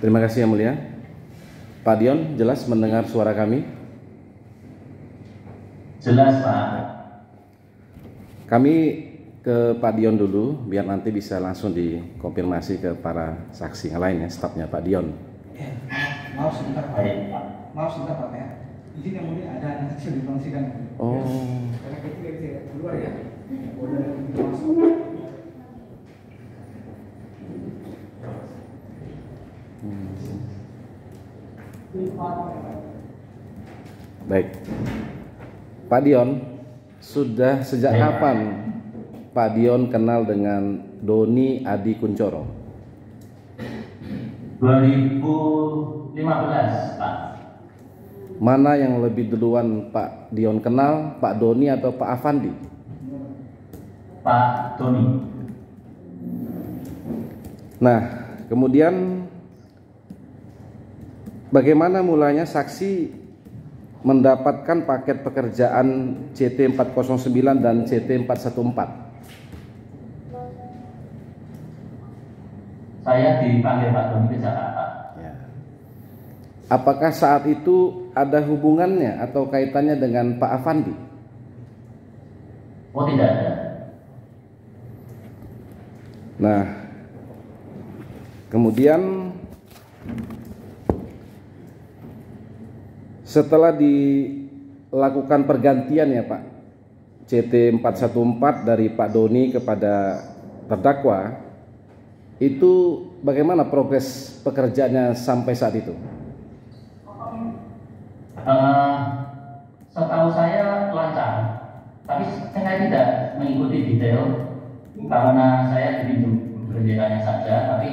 Terima kasih Yang Mulia. Pak Dion, jelas mendengar suara kami? Jelas, Pak. Kami ke Pak Dion dulu, biar nanti bisa langsung dikonfirmasi ke para saksi yang lain ya, stafnya Pak Dion. Ya, maaf sebentar Pak. Maaf sebentar Pak ya. Izin Yang Mulia ada anak kecil dipersilakan. Oh. Anak kecil yang bisa keluar ya. Boleh masuk. Baik, Pak Dion, sudah sejak kapan Pak Dion kenal dengan Doni Adi Kunchoro? 2015, Pak. Mana yang lebih duluan Pak Dion kenal, Pak Doni atau Pak Afandi? Pak Doni. Nah, kemudian bagaimana mulanya saksi mendapatkan paket pekerjaan CT 409 dan CT 414? Saya dipanggil Pak Doni ke Jakarta. Ya. Apakah saat itu ada hubungannya atau kaitannya dengan Pak Afandi? Oh, tidak ada. Nah, kemudian setelah dilakukan pergantian ya Pak, CT 414 dari Pak Doni kepada terdakwa, itu bagaimana progres pekerjaannya sampai saat itu? Setahu saya lancar, tapi saya tidak mengikuti detail karena saya ditunjuk berbedanya saja. Tapi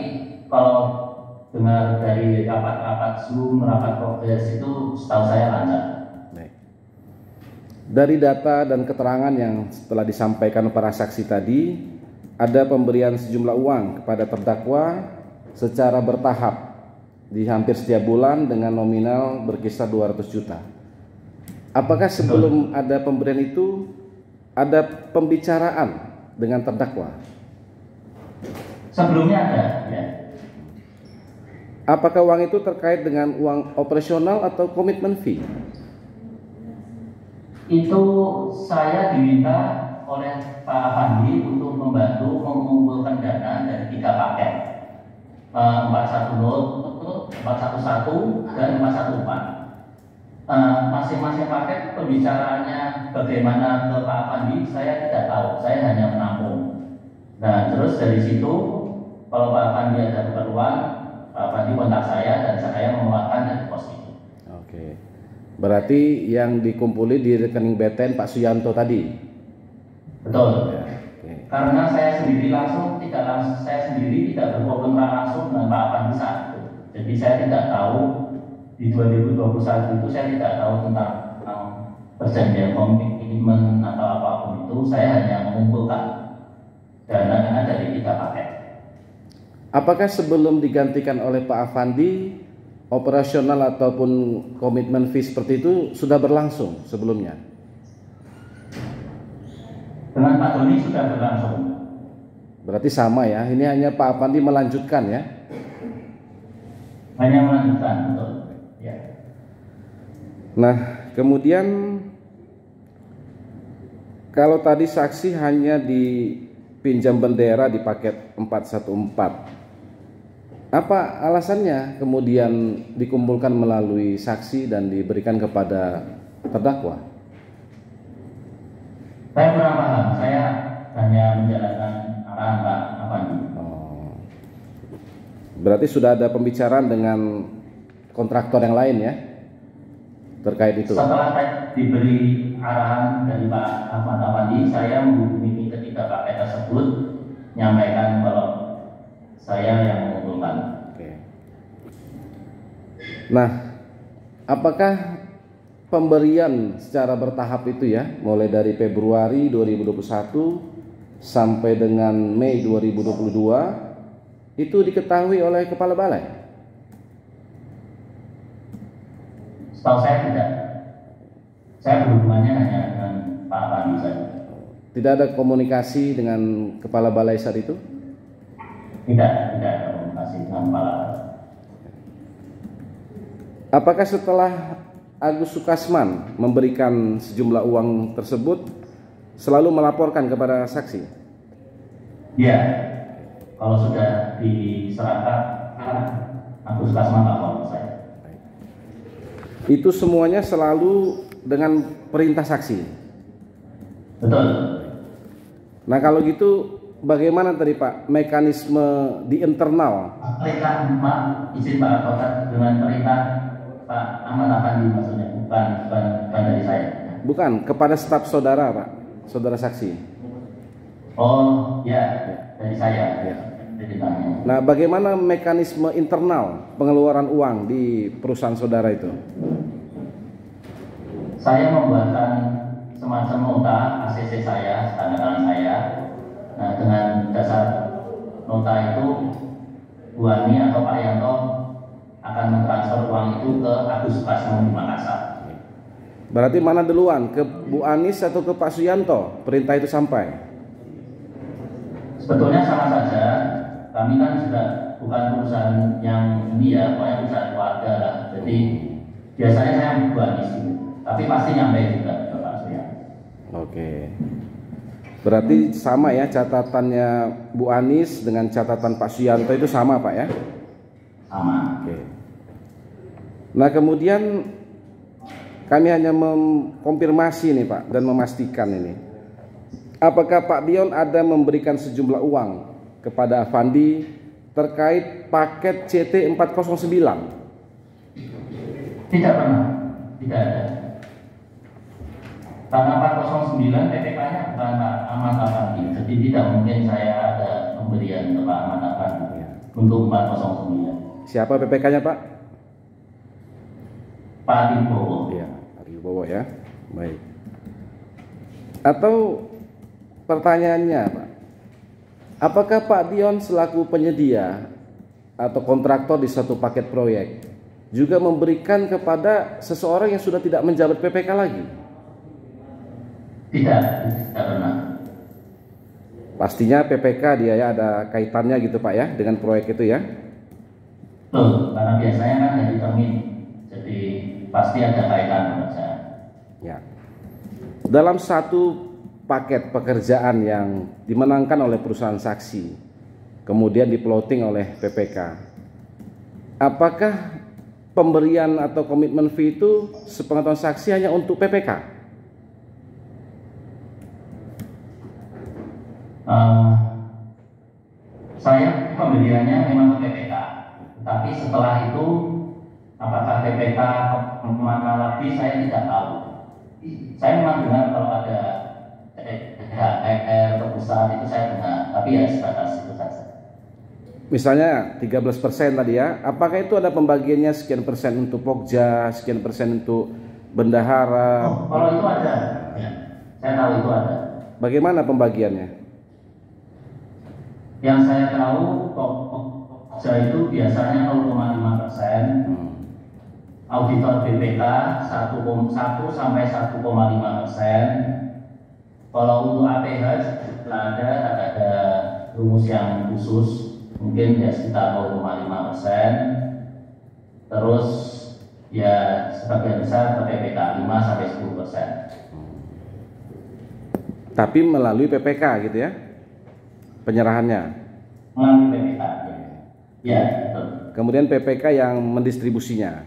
kalau dengar dari rapat-rapat Zoom, rapat progres itu setahu saya lancar. Baik. Dari data dan keterangan yang telah disampaikan para saksi tadi, ada pemberian sejumlah uang kepada terdakwa secara bertahap di hampir setiap bulan dengan nominal berkisar 200 juta. Apakah sebelum ada pemberian itu ada pembicaraan dengan terdakwa? Sebelumnya ada, ya. Apakah uang itu terkait dengan uang operasional atau komitmen fee? Itu saya diminta oleh Pak Afandi untuk membantu mengumpulkan dana dari 3 paket, 410, 411, dan 414. Masing-masing paket pembicaraannya bagaimana ke Pak Afandi saya tidak tahu, saya hanya menampung. Nah, terus dari situ kalau Pak Afandi ada keperluan, Pak Afandi kontak saya dan saya mengeluarkan dari pos itu. Oke, berarti yang dikumpuli di rekening BTN Pak Suyanto tadi? Betul. Ya, oke. Karena saya sendiri saya sendiri tidak berkomentar langsung dengan Pak Afandi saat itu. Jadi saya tidak tahu di 2021 itu saya tidak tahu tentang perjanjian komitmen atau apapun itu. Saya hanya mengumpulkan dana dari 3 paket. Apakah sebelum digantikan oleh Pak Afandi, operasional ataupun komitmen fee seperti itu sudah berlangsung sebelumnya? Dengan Pak Doni sudah berlangsung. Berarti sama ya, ini hanya Pak Afandi melanjutkan ya? Hanya melanjutkan, betul. Ya. Nah, kemudian kalau tadi saksi hanya dipinjam bendera di paket 414, apa alasannya kemudian dikumpulkan melalui saksi dan diberikan kepada terdakwa? Saya kurang paham, saya hanya menjalankan arahan Pak Afandi. Oh. Berarti sudah ada pembicaraan dengan kontraktor yang lain ya terkait itu? Setelah saya diberi arahan dari Pak Ahmad Afandi, saya menghubungi ketiga paket tersebut, menyampaikan kalau saya yang mengumpulkan. Oke. Nah, apakah pemberian secara bertahap itu ya, mulai dari Februari 2021 sampai dengan Mei 2022 itu diketahui oleh Kepala Balai? Setahu saya tidak. Saya berhubungannya hanya dengan Pak Afandi saja. Tidak ada komunikasi dengan Kepala Balai saat itu? Tidak ada komunikasi dengan Kepala Balai. Apakah setelah Agus Sukasman memberikan sejumlah uang tersebut selalu melaporkan kepada saksi? Ya, kalau sudah diserahkan Agus Sukasman lapor ke saya. Itu semuanya selalu dengan perintah saksi? Betul. Nah kalau gitu bagaimana tadi Pak mekanisme di internal? Perintah, izin Pak Advokat, dengan perintah Pak Ahmad Afandi maksudnya, bukan dari saya. Bukan, kepada staf saudara Pak, saudara saksi. Oh ya, dari saya. Ya. Ceritanya. Nah bagaimana mekanisme internal pengeluaran uang di perusahaan saudara itu? Saya membuatkan semacam nota ACC saya, tanda tangan saya. Nah, dengan dasar nota itu, Bu Ani atau Pak Yanto akan mentransfer uang itu ke Agus Sukasman di Makassar. Berarti mana duluan, ke Bu Anis atau ke Pak Suyanto perintah itu sampai? Sebetulnya sama saja. Kami kan juga bukan perusahaan yang ini ya, pokoknya perusahaan keluarga lah. Jadi biasanya saya Bu Anis gitu. Tapi pasti nyampe juga ke Pak Suyanto. Oke. Berarti sama ya catatannya Bu Anis dengan catatan Pak Suyanto itu sama Pak ya? Sama. Oke. Nah kemudian kami hanya mengkonfirmasi nih Pak dan memastikan ini. Apakah Pak Dion ada memberikan sejumlah uang kepada Afandi terkait paket CT 409? Tidak pernah, tidak ada. Karena 409 PPK-nya bukan Pak Ahmad Afandi, jadi tidak mungkin saya ada pemberian ke Pak Ahmad Afandi untuk 409. Siapa PPK-nya Pak? Pak Adibowo. Iya, Adibowo ya. Baik. Atau pertanyaannya Pak, apakah Pak Dion selaku penyedia atau kontraktor di satu paket proyek juga memberikan kepada seseorang yang sudah tidak menjabat PPK lagi? Tidak pernah. Pastinya PPK dia ya ada kaitannya gitu Pak ya dengan proyek itu ya? Betul, karena biasanya kan dari termin, jadi pasti ada kaitan dengan saya. Ya. Dalam satu paket pekerjaan yang dimenangkan oleh perusahaan saksi, kemudian diploting oleh PPK, apakah pemberian atau komitmen fee itu sepengetahuan saksi hanya untuk PPK? Saya pemberiannya memang ke PPK, tapi setelah itu apakah PPK kemana lagi saya tidak tahu. Saya memang dengar kalau ada THR ke perusahaan itu saya dengar, tapi ya sebatas itu saja. Misalnya 13% tadi ya, apakah itu ada pembagiannya sekian persen untuk Pokja, sekian persen untuk bendahara? Oh, kalau itu ada, ya. Saya tahu itu ada. Bagaimana pembagiannya? Yang saya tahu Pokja itu biasanya 0,5%, auditor BPK 1 sampai 1,5%. Kalau untuk APH ada rumus yang khusus, mungkin ya sekitar 0,5%. Terus ya sebagian besar ke PPK 5 sampai 10%. Tapi melalui PPK gitu ya? Penyerahannya? Melalui PPK, ya betul. Kemudian PPK yang mendistribusinya?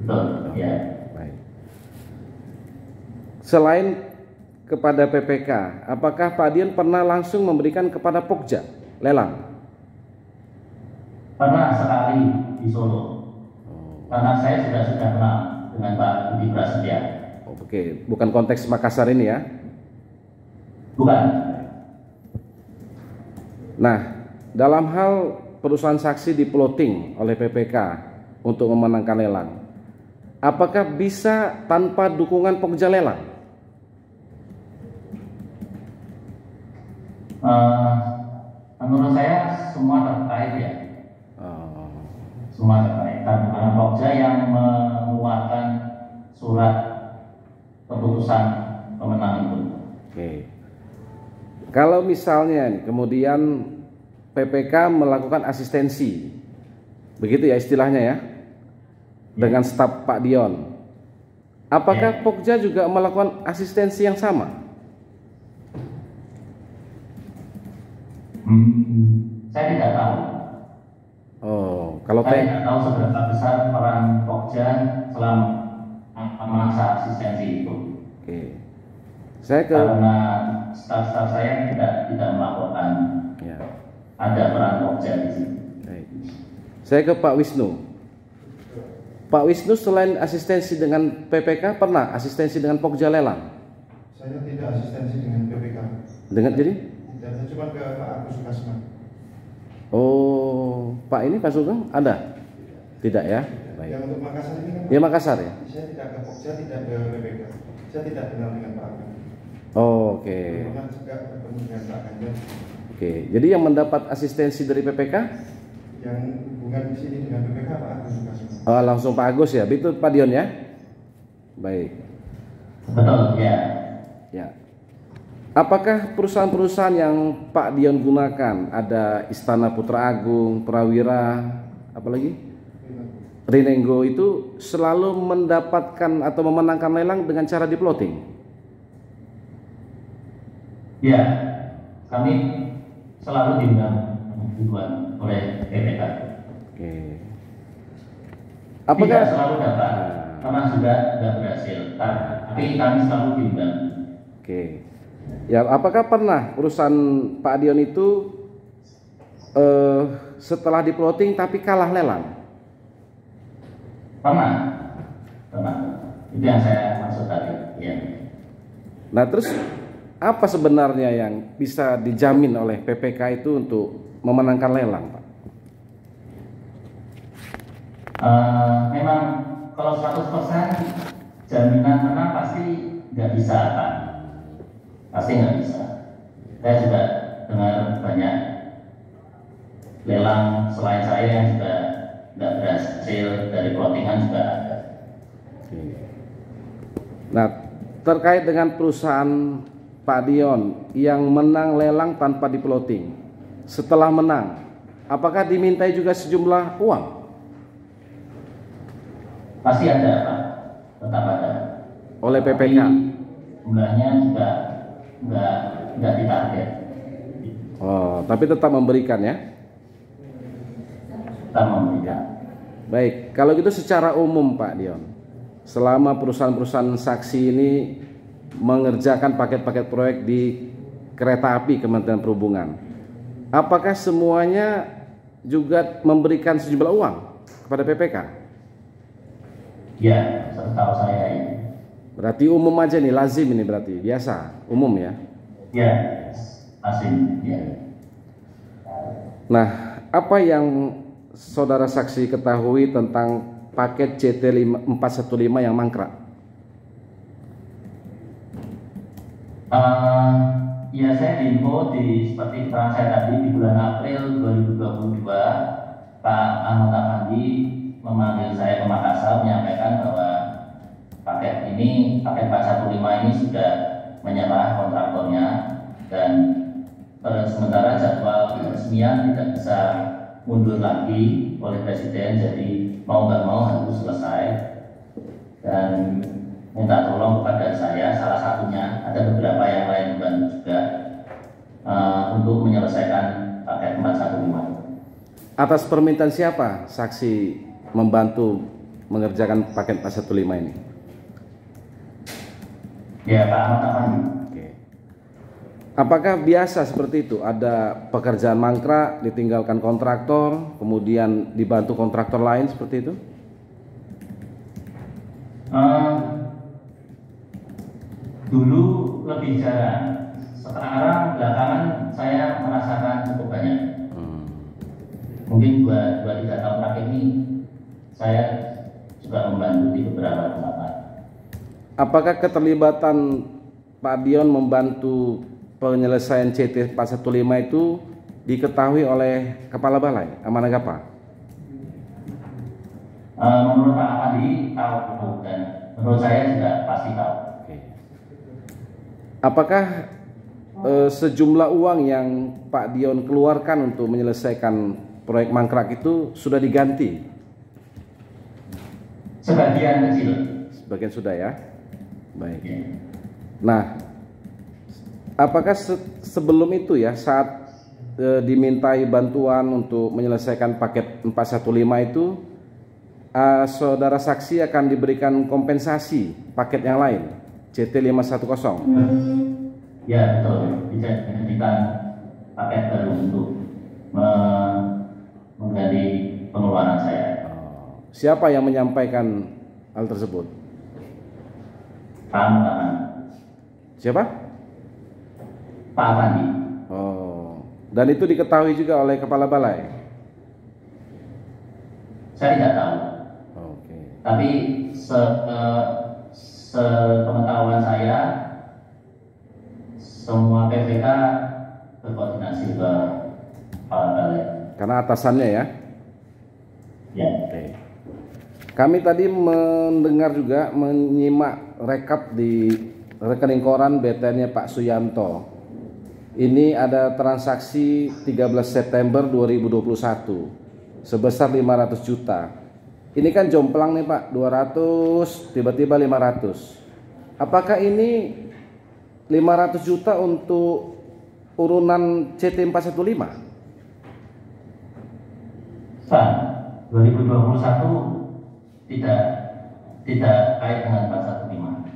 Betul, ya. Baik. Selain kepada PPK, apakah Pak Dion pernah langsung memberikan kepada Pokja lelang? Pernah sekali di Solo. Karena saya sudah kenal dengan Pak Budi Prasetya. Oke, bukan konteks Makassar ini ya? Bukan. Nah, dalam hal perusahaan saksi diploting oleh PPK untuk memenangkan lelang, apakah bisa tanpa dukungan Pokja lelang? Menurut saya semua terkait ya. Semua terkait. Karena Pokja yang mengeluarkan surat keputusan pemenang itu. Oke. Kalau misalnya kemudian PPK melakukan asistensi Begitu ya istilahnya ya, dengan staf Pak Dion. Apakah Pokja juga melakukan asistensi yang sama? Saya tidak tahu. Oh, kalau Saya tidak tahu seberapa besar peran Pokja selama masa asistensi itu. Oke. Saya ke Karena staf-staf saya tidak melaporkan ya. ada peran Pokja di sini. Baik. Saya ke Pak Wisnu. Pak Wisnu selain asistensi dengan PPK pernah asistensi dengan Pokja lelang? Saya tidak asistensi dengan PPK. Dengan jadi? Tidak, saya cuma ke Pak Agus Sukasma. Oh, Pak ini Pak Sugeng ada? Tidak ya? Baik. Yang untuk Makassar ini kan? Ya Makassar ya? Saya tidak ke Pokja, tidak ke PPK. Saya tidak kenal dengan Pak Agus. Oh, oke. Pernah juga bertemu dengan Pak Ganjar. Oke, jadi yang mendapat asistensi dari PPK? Yang hubungan di sini dengan PPK Pak Agus Sukasma. Oh, langsung Pak Agus ya? Itu Pak Dion ya? Baik. Betul, ya. Ya. Apakah perusahaan-perusahaan yang Pak Dion gunakan ada Istana Putra Agung, Prawira, apalagi Rinenggo itu selalu mendapatkan atau memenangkan lelang dengan cara diploting? Ya, kami selalu diundang duluan oleh PPK. Oke. Tidak Apakah selalu dapat, karena sudah berhasil. Tapi kami selalu diundang. Oke. Ya, apakah pernah perusahaan Pak Dion itu setelah diploting tapi kalah lelang? Pernah. Itu yang saya maksud tadi. Ya. Nah, terus apa sebenarnya yang bisa dijamin oleh PPK itu untuk memenangkan lelang, Pak? Memang kalau 100% jaminan menang pasti nggak bisa, Pak. Pasti nggak bisa. Saya juga dengar banyak lelang selain saya yang juga nggak berhasil dari plottingan juga ada. Nah, terkait dengan perusahaan Pak Dion yang menang lelang tanpa diploting, setelah menang, apakah dimintai juga sejumlah uang? Pasti ada, Pak. Tetap ada. Oleh PPK? Jumlahnya juga nggak ditarget. Oh, tapi tetap memberikan ya? Tetap memberikan. Baik, kalau gitu secara umum Pak Dion, selama perusahaan-perusahaan saksi ini mengerjakan paket-paket proyek di kereta api Kementerian Perhubungan, apakah semuanya juga memberikan sejumlah uang kepada PPK? Ya, setahu saya ini. Berarti umum aja nih, lazim ini berarti, biasa, umum ya? Ya, asing. Ya. Nah, apa yang saudara saksi ketahui tentang paket CT 415 yang mangkrak? Ya, saya diinfo seperti keterangan saya tadi di bulan April 2022, Pak Ahmad Afandi memanggil saya ke Makassar menyampaikan bahwa paket 415 ini sudah menyerah kontraktornya dan sementara jadwal peresmian tidak bisa mundur lagi oleh Presiden, jadi mau nggak mau harus selesai dan minta tolong kepada saya, salah satunya ada beberapa yang lain juga untuk menyelesaikan paket 415. Atas permintaan siapa saksi membantu mengerjakan paket 415 ini? Ya, Pak Ahmad Afandi. Oke. Apakah biasa seperti itu? Ada pekerjaan mangkrak, ditinggalkan kontraktor, kemudian dibantu kontraktor lain seperti itu? Dulu lebih jarang. Sekarang belakangan saya merasakan cukup banyak. Mungkin 2-3 tahun terakhir ini saya juga membantu di beberapa tempat. Apakah keterlibatan Pak Dion membantu penyelesaian CT 415 itu diketahui oleh Kepala Balai Amanagapa? Menurut Pak Afandi tahu dan menurut saya juga pasti tahu. Apakah sejumlah uang yang Pak Dion keluarkan untuk menyelesaikan proyek mangkrak itu sudah diganti? Sebagian kecil. Sebagian sudah ya. Baik. Ya. Nah, apakah sebelum itu ya, saat dimintai bantuan untuk menyelesaikan paket 415 itu, saudara saksi akan diberikan kompensasi paket yang lain, CT 510? Ya betul, bisa dijadikan paket baru untuk mengganti pengeluaran saya. Siapa yang menyampaikan hal tersebut? Pak Mutaman. Siapa? Pak Afandi. Oh, dan itu diketahui juga oleh kepala balai? Saya tidak tahu. Oke. Tapi sepengetahuan saya, semua PPK berkoordinasi ke kepala balai. Karena atasannya ya? Ya. Oke. Kami tadi mendengar juga, menyimak rekap di rekening koran BTN-nya Pak Suyanto. Ini ada transaksi 13 September 2021 sebesar 500 juta. Ini kan jomplang nih Pak, 200 tiba-tiba 500. Apakah ini 500 juta untuk urunan CT 415? Pak, 2021 tidak kait dengan 415.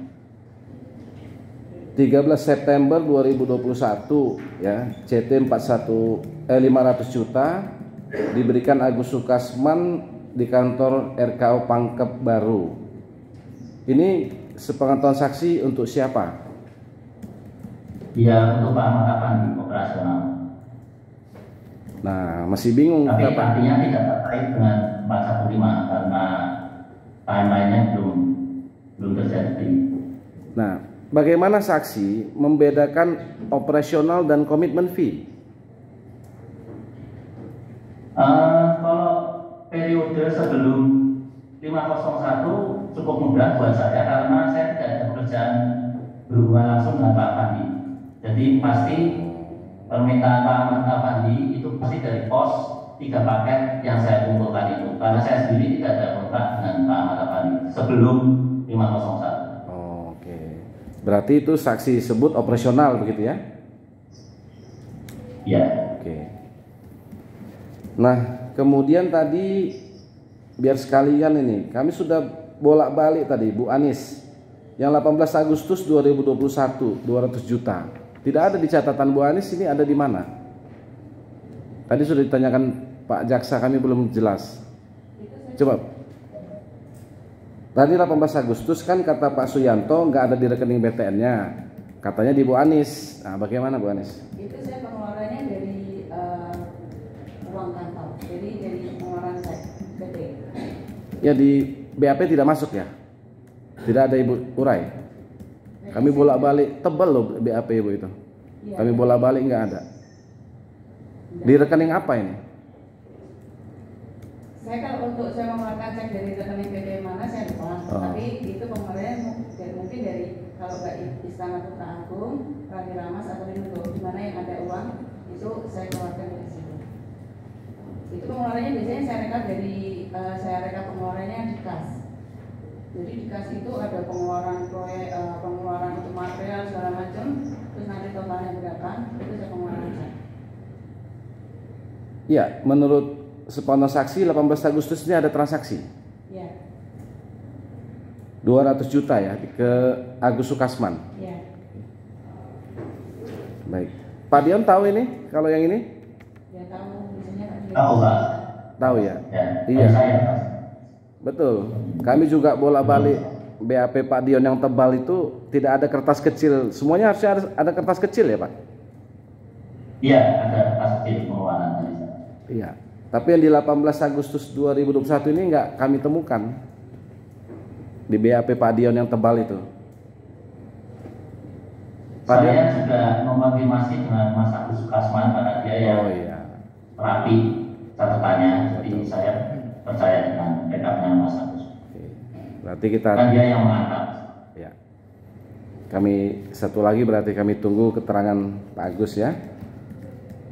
13 September 2021 ya, CT 500 juta diberikan Agus Sukasman di kantor RKO Pangkep Baru. Ini sepengetahuan saksi untuk siapa? Ya, untuk Pak Ahmad Afandi operasional. Nah, masih bingung Tapi Pak. artinya tidak terkait dengan 415 karena timeline-nya belum terjadi. Nah, bagaimana saksi membedakan operasional dan komitmen fee? Kalau periode sebelum 501 cukup mudah buat saya karena saya tidak ada pekerjaan berhubungan langsung dengan Pak Afandi. Jadi pasti permintaan Pak Ahmad Afandi itu pasti dari pos 3 paket yang saya kumpulkan itu. Karena saya sendiri tidak ada kontrak dengan Pak Ahmad Afandi sebelum 501. Oke. Berarti itu saksi sebut operasional begitu ya? Ya. Oke. Nah, kemudian tadi biar sekalian ini, kami sudah bolak-balik tadi Bu Anis. Yang 18 Agustus 2021 200 juta. Tidak ada di catatan Bu Anis, ini ada di mana? Tadi sudah ditanyakan Pak Jaksa, kami belum jelas. Coba. Tadi 18 Agustus kan kata Pak Suyanto nggak ada di rekening BTN-nya. Katanya di Bu Anis. Nah, bagaimana Bu Anis? Itu saya pengeluarannya dari uang kantor. Jadi dari pengeluaran saya PT. Ya di BAP tidak masuk ya? Tidak ada Ibu urai? Kami bolak-balik, tebal loh BAP Ibu itu. Ya, Kami bolak-balik nggak ada. Di rekening apa ini? saya kalau untuk saya mengeluarkan cek dari rekening PT mana saya lupa. Tapi itu pengeluarannya mungkin dari kalau nggak Istana Putra Agung, Radhi Ramas atau Lindo, di mana yang ada uang itu saya keluarkan dari situ. Itu pengeluarannya biasanya saya rekap pengeluarannya di kas. Jadi di kas itu ada pengeluaran proyek, pengeluaran untuk material segala macam, terus nanti totalnya berapa, itu saya pengeluaran saya. Ya, menurut sepengetahuan saksi 18 Agustus ini ada transaksi Ya, 200 juta ya ke Agus Sukasman. ya. Baik. Pak Dion tahu ini kalau yang ini? Ya tahu, biasanya kan dia. Tahu Pak. Tahu ya? Ya. Iya. Saya Pak. Betul. Kami juga bolak-balik BAP Pak Dion yang tebal itu tidak ada kertas kecil. Semuanya harusnya ada kertas kecil ya Pak? Iya, ada kertas kecil pengeluaran tadi. Iya. Tapi yang di 18 Agustus 2021 ini nggak kami temukan di BAP Pak Dion yang tebal itu. Pak Dion? Saya juga mengonfirmasi dengan Mas Agus Sukasman karena dia yang Oh iya. rapi catatannya, jadi saya percaya dengan rekapnya Mas Agus. Oke. Berarti kita Kan dia yang mengangkat. ya. Kami satu lagi berarti kami tunggu keterangan Pak Agus ya.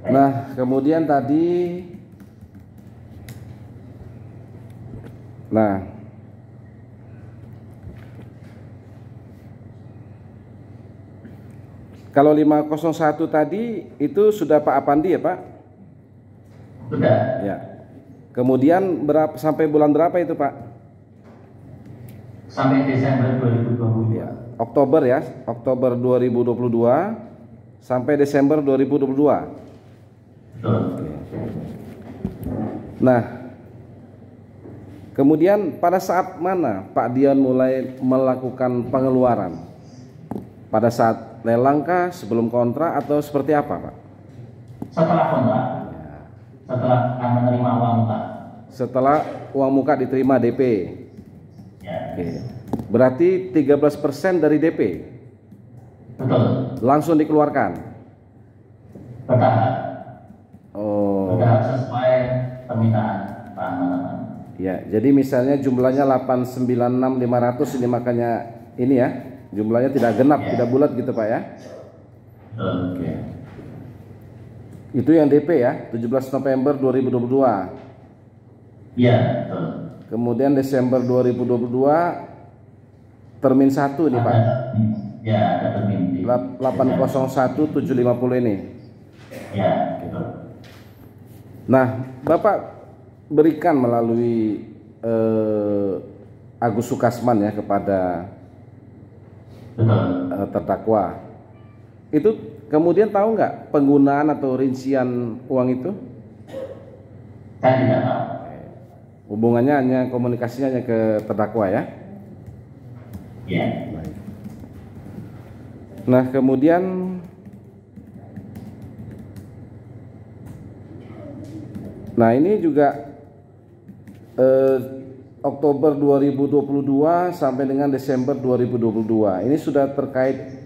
Nah, kemudian tadi Nah, kalau 501 tadi itu sudah Pak Apandi ya Pak? Sudah. Ya. Kemudian berapa sampai bulan berapa itu Pak? Sampai Desember 2022. Ya. Oktober ya, Oktober 2022 sampai Desember 2022. Betul. Nah, kemudian pada saat mana Pak Dion mulai melakukan pengeluaran? Pada saat lelang kah, sebelum kontrak atau seperti apa Pak? Setelah kontrak, setelah menerima uang muka. Setelah uang muka diterima DP. Ya. Oke. Berarti 13% dari DP Betul. langsung dikeluarkan. Bertahap. Oh. Bertahap sesuai permintaan Pak Ahmad. Ya, jadi misalnya jumlahnya 896.500 ini, makanya ini ya, jumlahnya tidak genap, Ya. tidak bulat gitu Pak ya. Betul. Oke. Itu yang DP ya, 17 November 2022. Iya, betul. Kemudian Desember 2022 termin 1 ini Pak. Ya, ada termin. 801750 ini. Ya, betul. Nah, Bapak berikan melalui Agus Sukasman ya kepada Betul. terdakwa. Itu kemudian tahu nggak penggunaan atau rincian uang itu? Saya tidak tahu. Hubungannya hanya komunikasinya hanya ke terdakwa ya. Ya. Nah, kemudian ini juga Oktober 2022 sampai dengan Desember 2022. Ini sudah terkait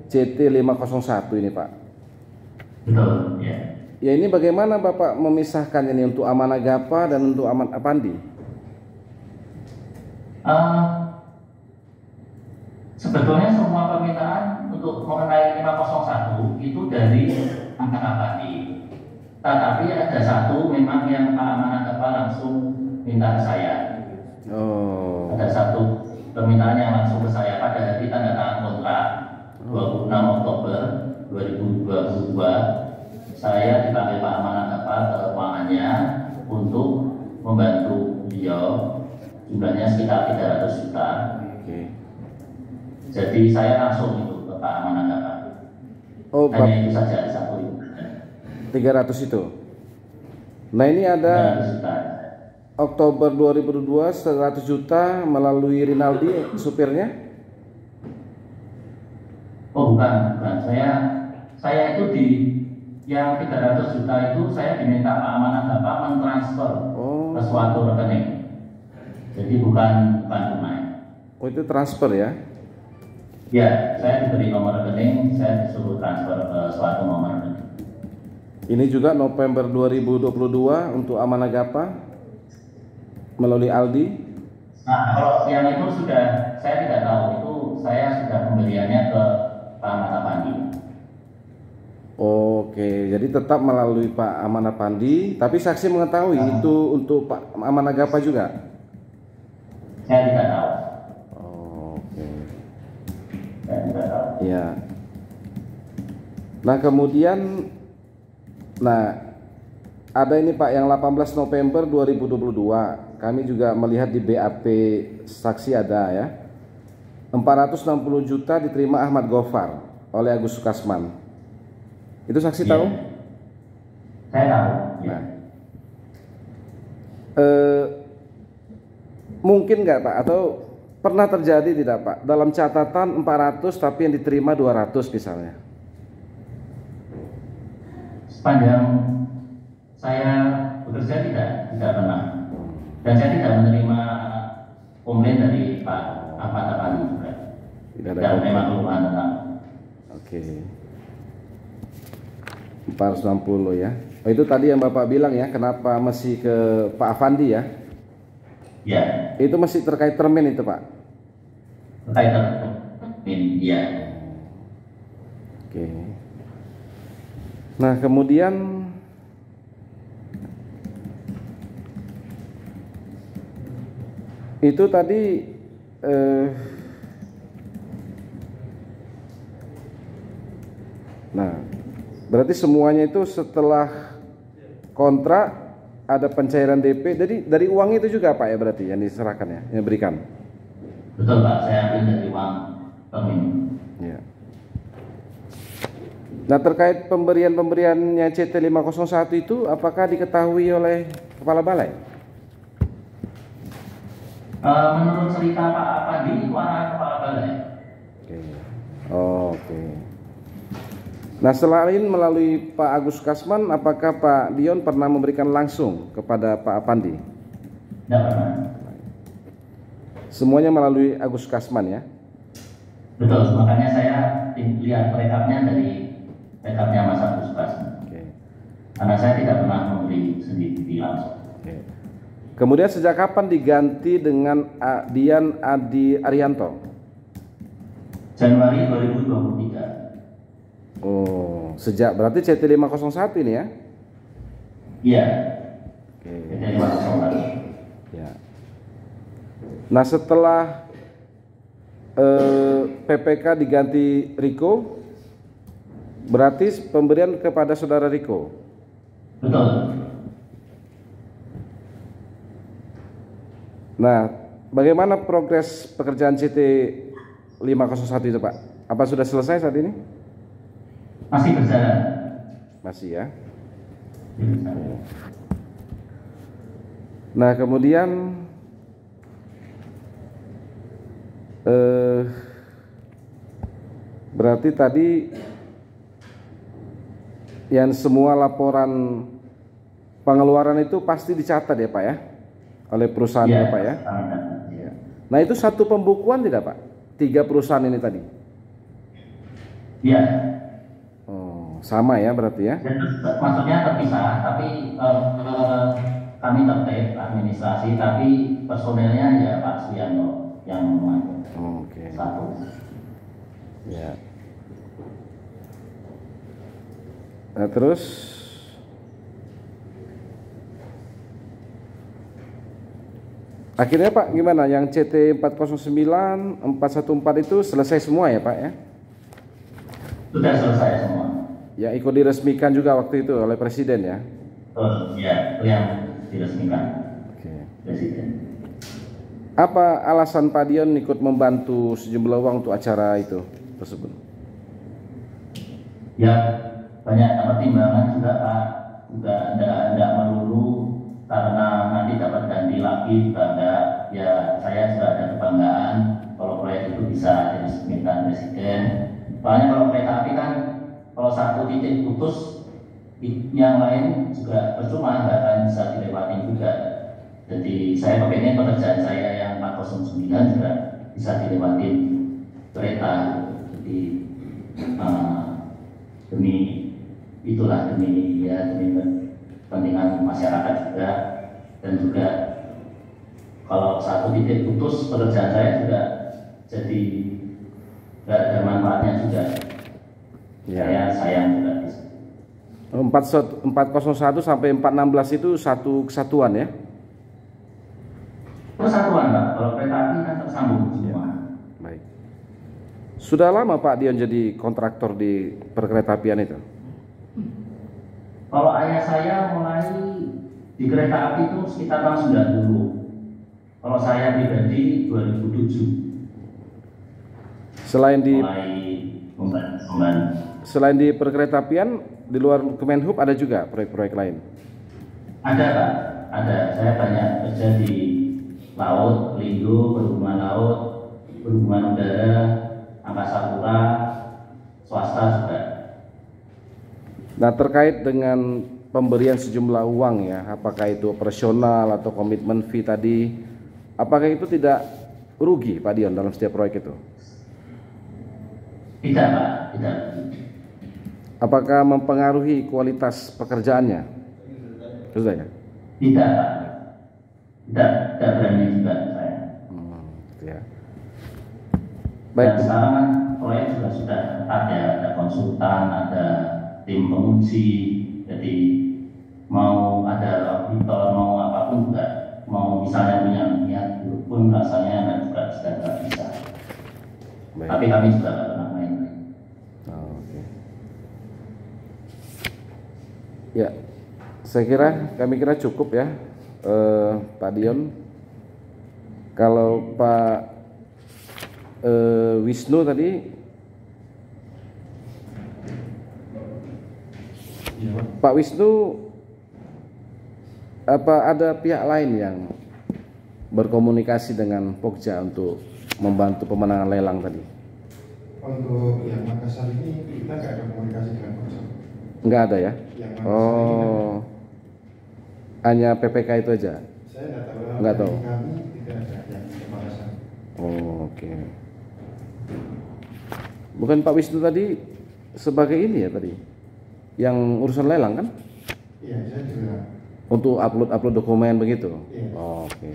CT 501 ini, Pak. Betul, ya. Ya, ini bagaimana Bapak memisahkannya ini untuk Amanah Gapa dan untuk Ahmad Apandi? Sebetulnya semua permintaan untuk mengenai 501 itu dari Ahmad Apandi. Tetapi ada satu memang yang Pak Amanah Gapa langsung minta ke saya. Oh. Ada satu permintaan yang langsung ke saya pada hari tanda tangan kontrak 26 Oktober 2022. Saya dipanggil Pak Amanah Gapa ke ruangannya untuk membantu beliau, jumlahnya sekitar 300 juta. Oke. Jadi saya langsung itu ke Pak Amanah Gapa. Oh, Hanya itu saja satu itu. 300 itu. Nah, ini ada 300 juta. Oktober 2022 100 juta melalui Rinaldi supirnya. Oh bukan. Saya itu di yang 300 juta itu saya diminta Pak Amanah Gapa mentransfer ke suatu rekening. Jadi bukan tunai. Oh, itu transfer ya? Ya, saya diberi nomor rekening, saya disuruh transfer ke suatu nomor rekening. Ini juga November 2022 untuk Amanah Gapa melalui Aldi. Nah, kalau yang itu sudah saya tidak tahu, itu saya sudah pemberiannya ke Pak Ahmad Apandi. Oke, jadi tetap melalui Pak Amanah Apandi, tapi saksi mengetahui itu untuk Pak Amanah Gapa juga? Saya tidak tahu. Oke. Saya tidak tahu. Ya. Nah, kemudian ada ini Pak yang 18 November 2022. Kami juga melihat di BAP saksi ada ya. 460 juta diterima Ahmad Gofar oleh Agus Sukasman. Itu saksi tahu? Saya tahu. Ya. Nah, mungkin nggak Pak, atau pernah terjadi tidak Pak, dalam catatan 400 tapi yang diterima 200 misalnya? Sepanjang saya bekerja tidak pernah, dan saya tidak menerima komplain dari Pak Ahmad Apandi juga. Tidak ada Dan komplain. memang keluhan tentang. Oke. 460 ya. Oh, itu tadi yang Bapak bilang ya, kenapa masih ke Pak Afandi ya? Ya. Itu masih terkait termin itu Pak? Terkait termin, ya. Oke. Nah, kemudian Itu tadi nah, berarti semuanya itu setelah kontrak ada pencairan DP. Jadi dari uang itu juga Pak ya berarti yang diserahkan ya, yang diberikan. Betul Pak, saya ambil dari uang term ini. Ya. Nah, terkait pemberiannya CT 501 itu apakah diketahui oleh Kepala Balai? Menurut cerita Pak Apandi, itu arahan Kepala Balai. Oke. Oke. Nah, selain melalui Pak Agus Kasman, apakah Pak Dion pernah memberikan langsung kepada Pak Apandi? Tidak pernah. Semuanya melalui Agus Kasman ya? Betul, makanya saya lihat rekapnya dari rekapnya Mas Agus Kasman. Oke. Karena saya tidak pernah memberi sendiri langsung. Oke. Kemudian sejak kapan diganti dengan Dian Adi Arianto? Januari 2023. Oh, sejak berarti CT 501 ini ya? Iya. Oke. Jadi 501. Ya. Nah, setelah PPK diganti Riko, berarti pemberian kepada saudara Riko. Betul. Nah, bagaimana progres pekerjaan CT 501 itu Pak? Apa sudah selesai saat ini? Masih berjalan. Masih ya. Masih berjalan. Nah, kemudian berarti tadi yang semua laporan pengeluaran itu pasti dicatat ya Pak ya, oleh perusahaan ya Pak ya. Ya. Nah, itu satu pembukuan tidak Pak? 3 perusahaan ini tadi? Iya. Oh, sama ya berarti ya? Maksudnya terpisah, tapi kami tertib administrasi, tapi personelnya ya Pak Suyanto yang mengatur. Oke. Satu. Ya. Nah, terus akhirnya Pak gimana? Yang CT 409, 414 itu selesai semua ya Pak ya? Sudah selesai semua. Yang ikut diresmikan juga waktu itu oleh Presiden ya? Ya, itu yang diresmikan Oke. Presiden. Apa alasan Pak Dion ikut membantu sejumlah uang untuk acara itu tersebut? Ya, banyak pertimbangan juga Pak. Juga tidak melulu karena nanti dapat ganti lagi juga enggak. Ya, saya juga ada kebanggaan kalau proyek itu bisa diresmikan Presiden. Soalnya kalau kereta api kan kalau satu titik putus, yang lain juga percuma, nggak akan bisa dilewati juga. Jadi saya pengen pekerjaan saya yang 409 juga bisa dilewati kereta. Jadi demi itulah demi kepentingan masyarakat juga, dan juga kalau satu titik putus pekerjaan saya juga jadi nggak ada manfaatnya juga. Ya. Saya sayang juga. 401 sampai 416 itu satu kesatuan ya? Persatuan Pak, kalau kereta api kan tersambung semua. Baik. Sudah lama Pak Dion jadi kontraktor di perkeretaapian itu? Kalau ayah saya mulai di kereta api itu sekitar tahun 90. Kalau saya pribadi 2007. Selain di membantu. Selain di perkeretaapian, di luar Kemenhub ada juga proyek-proyek lain? Ada Pak, ada. Saya banyak kerja di laut, Pelindo, perhubungan laut, perhubungan udara, angkasa pura, swasta juga. Nah, terkait dengan pemberian sejumlah uang ya, apakah itu operasional atau komitmen fee tadi, apakah itu tidak rugi Pak Dion dalam setiap proyek itu? Tidak Pak, tidak. Apakah mempengaruhi kualitas pekerjaannya? Sudah ya? Tidak Pak, tidak berani juga saya. Ya. Dan Baik. sekarang kan proyek juga sudah ada konsultan, ada tim penguji, jadi mau ada auditor, mau apapun juga, mau misalnya punya niat pun rasanya dan juga sudah tidak bisa. Baik. Tapi kami juga tidak pernah main-main. Oh, oke. Ya, kami kira cukup ya, Pak Dion. Kalau Pak Wisnu tadi, Pak Wisnu, apa ada pihak lain yang berkomunikasi dengan Pokja untuk membantu pemenangan lelang tadi? Untuk yang Makassar ini kita nggak ada komunikasi dengan Pokja. Nggak ada ya? Yang Makassar ini Oh, hanya PPK itu aja? saya nggak tahu. Nggak tahu. Kami tidak ada yang ke Makassar. Oh, oke. Bukan Pak Wisnu tadi sebagai ini ya tadi, yang urusan lelang kan? Iya, saya juga. Untuk upload dokumen begitu? Iya. Oh, oke.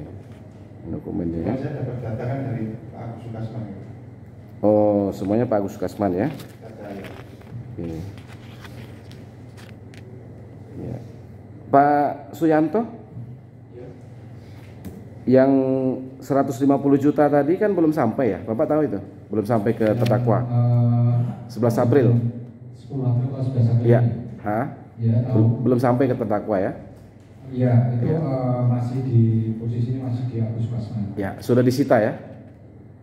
Dokumennya ya. Saya dapat data kan dari Pak Agus Sukasman. Oh, semuanya Pak Agus Sukasman ya? Data ya. Oke. Ya. Pak Suyanto? Yang 150 juta tadi kan belum sampai ya? Bapak tahu itu? Belum sampai ke terdakwa? 11 April? 10 April atau 11 April? Iya. Hah? Ya, tahu. Belum sampai ke terdakwa ya? Iya, itu Ya. Masih di posisi ini masih di Agus Pasman. Ya, sudah disita ya?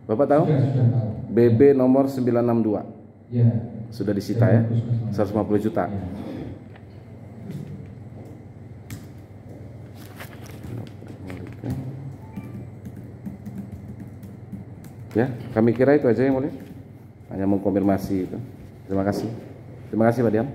Bapak tahu? Sudah tahu. BB nomor 962 Iya. sudah disita ya? 150 juta. Iya. Ya, kami kira itu aja yang mulia. Hanya mengkonfirmasi itu. Terima kasih. Terima kasih Pak Dian.